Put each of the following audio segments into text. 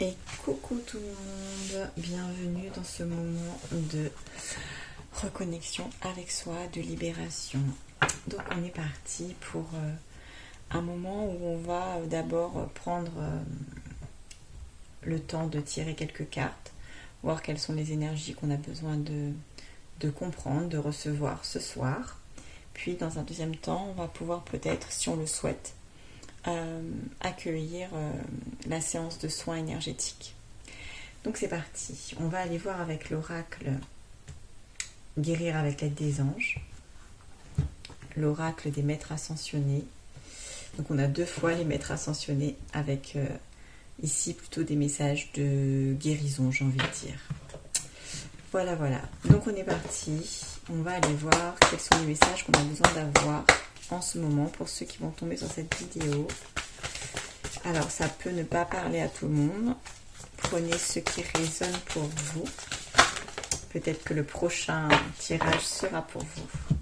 Et coucou tout le monde, bienvenue dans ce moment de reconnexion avec soi, de libération. Donc on est parti pour un moment où on va d'abord prendre le temps de tirer quelques cartes, voir quelles sont les énergies qu'on a besoin de comprendre, de recevoir ce soir. Puis dans un deuxième temps, on va pouvoir peut-être, si on le souhaite, accueillir la séance de soins énergétiques. Donc c'est parti, on va aller voir avec l'oracle Guérir avec l'aide des anges, l'oracle des maîtres ascensionnés. Donc on a deux fois les maîtres ascensionnés avec ici plutôt des messages de guérison, j'ai envie de dire. Voilà, voilà. Donc on est parti, on va aller voir quels sont les messages qu'on a besoin d'avoir en ce moment pour ceux qui vont tomber sur cette vidéo. Alors ça peut ne pas parler à tout le monde. Prenez ce qui résonne pour vous. Peut-être que le prochain tirage sera pour vous.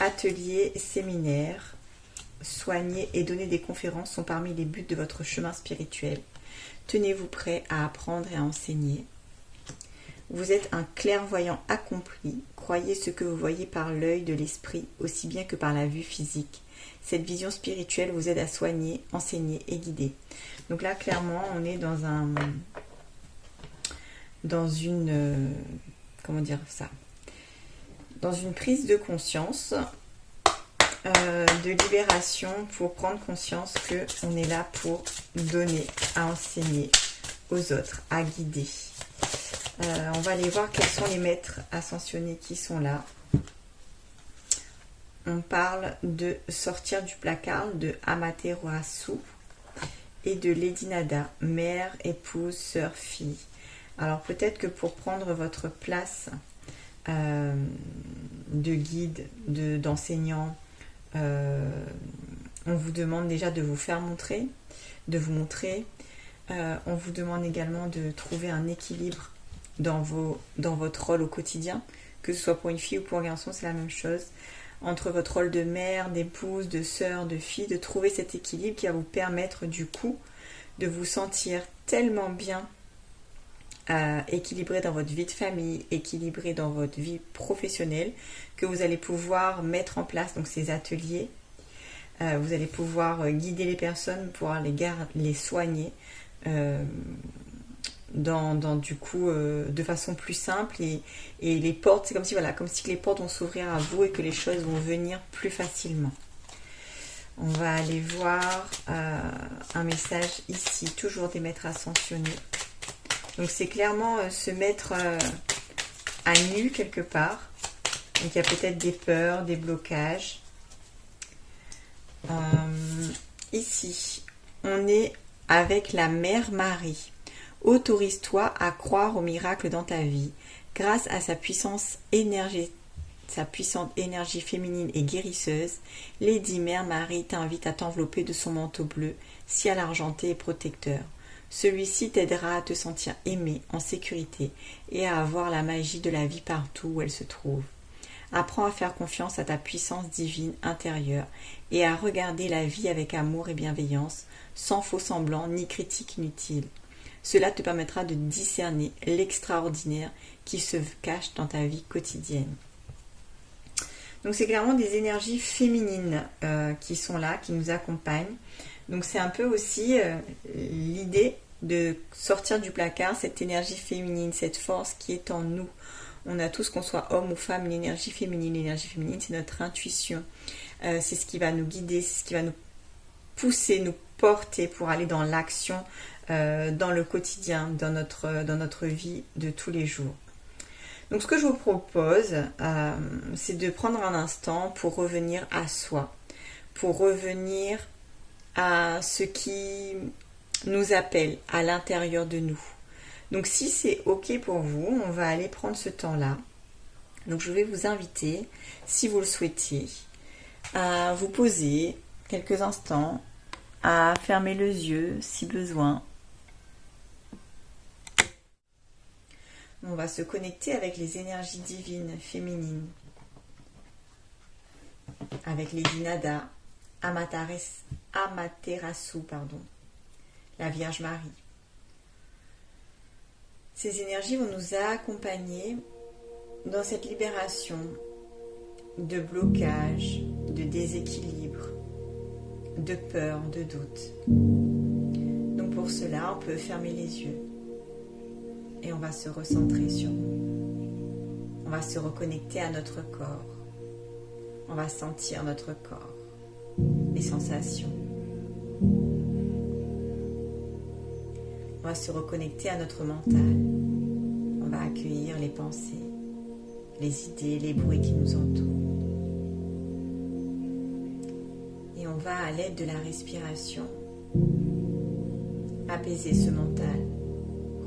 Ateliers, séminaires, soigner et donner des conférences sont parmi les buts de votre chemin spirituel. Tenez-vous prêt à apprendre et à enseigner. Vous êtes un clairvoyant accompli. Croyez ce que vous voyez par l'œil de l'esprit aussi bien que par la vue physique. Cette vision spirituelle vous aide à soigner, enseigner et guider. Donc là, clairement, on est dans une prise de conscience, de libération pour prendre conscience qu'on est là pour donner, à enseigner aux autres, à guider. On va aller voir quels sont les maîtres ascensionnés qui sont là. On parle de sortir du placard de Amaterasu et de Lady Nada, mère, épouse, sœur, fille. Alors peut-être que pour prendre votre place de guide, d'enseignant, on vous demande déjà de vous faire montrer, de vous montrer. On vous demande également de trouver un équilibre dans votre rôle au quotidien, que ce soit pour une fille ou pour un garçon, c'est la même chose. Entre votre rôle de mère, d'épouse, de sœur, de fille, de trouver cet équilibre qui va vous permettre du coup de vous sentir tellement bien équilibré dans votre vie de famille, équilibré dans votre vie professionnelle, que vous allez pouvoir mettre en place donc ces ateliers. Vous allez pouvoir guider les personnes, pouvoir les soigner du coup de façon plus simple et les portes, c'est comme si les portes vont s'ouvrir à vous et que les choses vont venir plus facilement. On va aller voir un message ici, toujours des maîtres ascensionnés. Donc c'est clairement se mettre à nu quelque part. Donc il y a peut-être des peurs, des blocages. Ici, on est avec la Mère Marie. Autorise-toi à croire au miracle dans ta vie. Grâce à sa puissante énergie féminine et guérisseuse, Lady Mère Marie t'invite à t'envelopper de son manteau bleu, ciel argenté et protecteur. Celui-ci t'aidera à te sentir aimé, en sécurité et à avoir la magie de la vie partout où elle se trouve. Apprends à faire confiance à ta puissance divine intérieure et à regarder la vie avec amour et bienveillance, sans faux semblants ni critiques inutiles. Cela te permettra de discerner l'extraordinaire qui se cache dans ta vie quotidienne. Donc c'est clairement des énergies féminines qui sont là, qui nous accompagnent. Donc c'est un peu aussi l'idée de sortir du placard, cette énergie féminine, cette force qui est en nous. On a tous, qu'on soit homme ou femme, une énergie féminine. L'énergie féminine, c'est notre intuition. C'est ce qui va nous guider, c'est ce qui va nous pousser, nous porter pour aller dans l'action, dans le quotidien, dans notre vie de tous les jours. Donc ce que je vous propose, c'est de prendre un instant pour revenir à soi, pour revenir à ce qui nous appelle à l'intérieur de nous. Donc si c'est ok pour vous, on va aller prendre ce temps-là. Donc je vais vous inviter, si vous le souhaitez, à vous poser quelques instants, à fermer les yeux si besoin. On va se connecter avec les énergies divines féminines, avec les Nada, Amaterasu, la Vierge Marie. Ces énergies vont nous accompagner dans cette libération de blocage, de déséquilibre, de peur, de doute. Donc pour cela, on peut fermer les yeux et on va se recentrer sur nous. On va se reconnecter à notre corps. On va sentir notre corps, les sensations. On va se reconnecter à notre mental. On va accueillir les pensées, les idées, les bruits qui nous entourent. Et on va, à l'aide de la respiration, apaiser ce mental,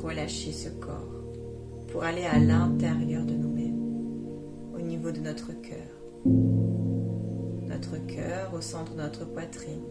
relâcher ce corps, pour aller à l'intérieur de nous-mêmes, au niveau de notre cœur. Notre cœur au centre de notre poitrine,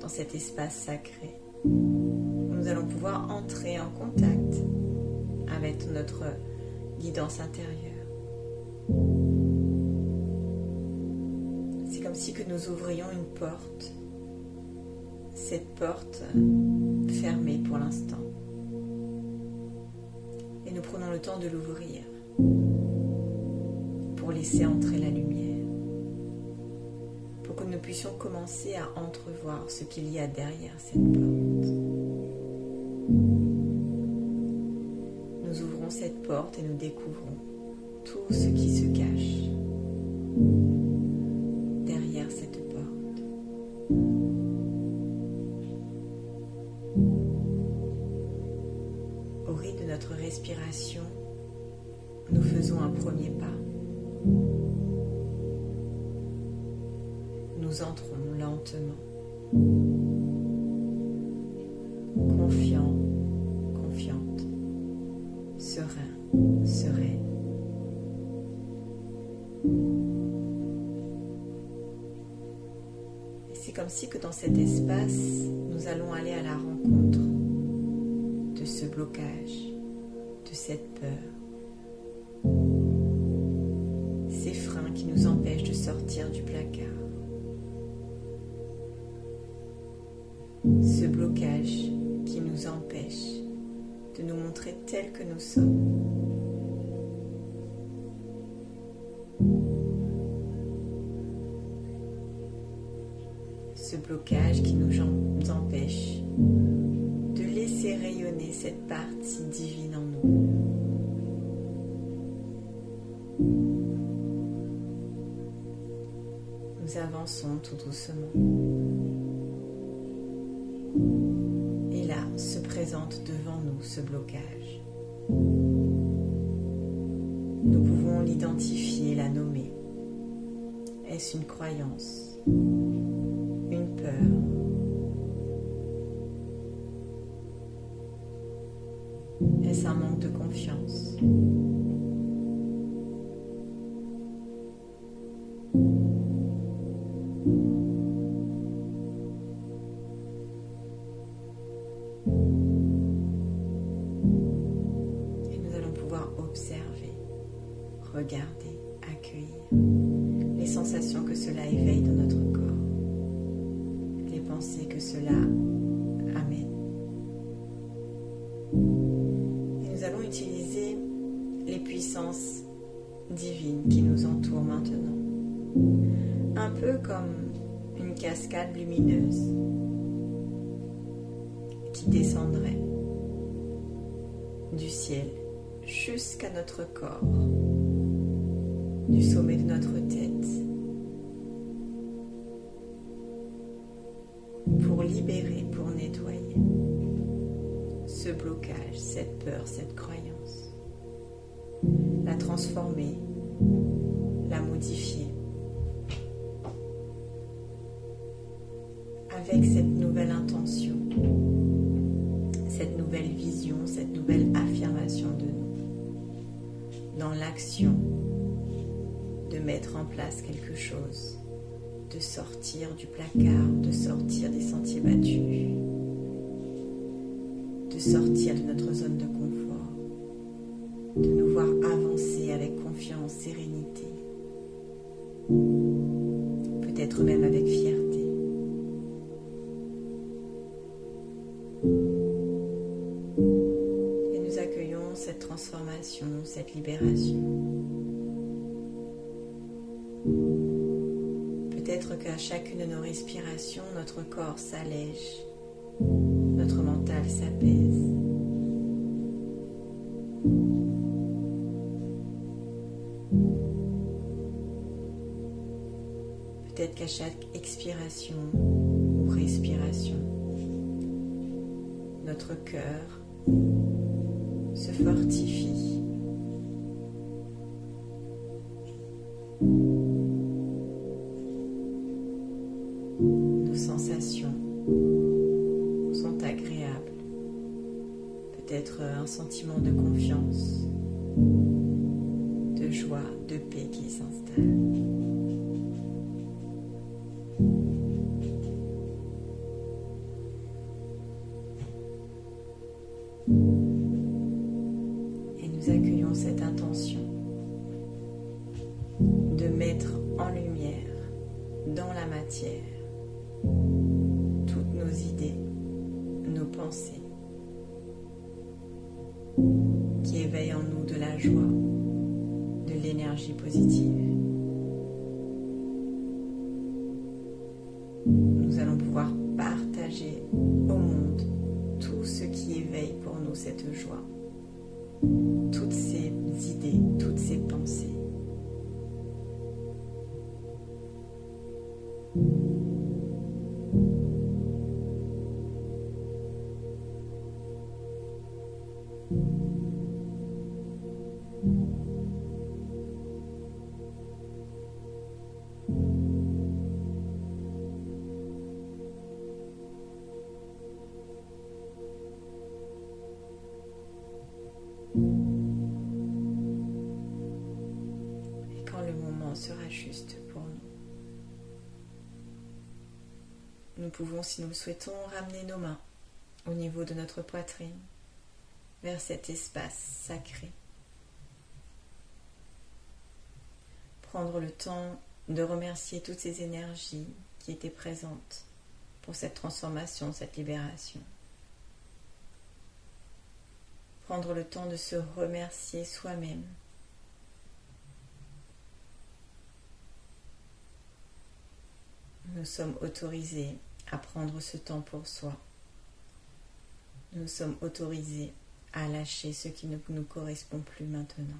dans cet espace sacré. Nous allons pouvoir entrer en contact avec notre guidance intérieure. C'est comme si que nous ouvrions une porte, cette porte fermée pour l'instant. Et nous prenons le temps de l'ouvrir pour laisser entrer la lumière, pour que nous puissions commencer à entrevoir ce qu'il y a derrière cette porte. Nous ouvrons cette porte et nous découvrons tout ce qui se cache derrière cette porte. Au rythme de notre respiration, nous faisons un premier pas. Nous entrons lentement, confiants, confiantes, sereins, sereines. Et c'est comme si que dans cet espace, nous allons aller à la rencontre de ce blocage, de cette peur, ces freins qui nous empêchent de sortir du placard. Ce blocage qui nous empêche de nous montrer tels que nous sommes. Ce blocage qui nous empêche de laisser rayonner cette partie divine en nous. Nous avançons tout doucement. Et là, se présente devant nous ce blocage. Nous pouvons l'identifier, la nommer. Est-ce une croyance? Une peur? Est-ce un manque de confiance? Observer, regarder, accueillir les sensations que cela éveille dans notre corps, les pensées que cela amène. Et nous allons utiliser les puissances divines qui nous entourent maintenant, un peu comme une cascade lumineuse qui descendrait du ciel jusqu'à notre corps, du sommet de notre tête, pour libérer, pour nettoyer ce blocage, cette peur, cette croyance, la transformer, la modifier avec cette nouvelle intention, cette nouvelle vision, cette nouvelle affirmation de nous, dans l'action de mettre en place quelque chose, de sortir du placard, de sortir des sentiers battus, de sortir de notre zone de confort, de nous voir avancer avec confiance, sérénité, peut-être même avec fierté. inspiration, cette libération. Peut-être qu'à chacune de nos respirations, notre corps s'allège, notre mental s'apaise. Peut-être qu'à chaque expiration ou respiration, notre cœur se fortifie. Nos sensations sont agréables. Peut-être un sentiment de confiance, de joie, de paix qui s'installe. Et nous accueillons cette intention de mettre en lumière, dans la matière, toutes nos idées, nos pensées, qui éveillent en nous de la joie, de l'énergie positive. Nous allons pouvoir partager au monde tout ce qui éveille pour nous cette joie, toutes ces idées, toutes ces pensées. Et quand le moment sera juste pour nous, nous pouvons, si nous le souhaitons, ramener nos mains au niveau de notre poitrine, vers cet espace sacré. Prendre le temps de remercier toutes ces énergies qui étaient présentes pour cette transformation, cette libération. Prendre le temps de se remercier soi-même. Nous sommes autorisés à prendre ce temps pour soi. Nous sommes autorisés à lâcher ce qui ne nous correspond plus maintenant.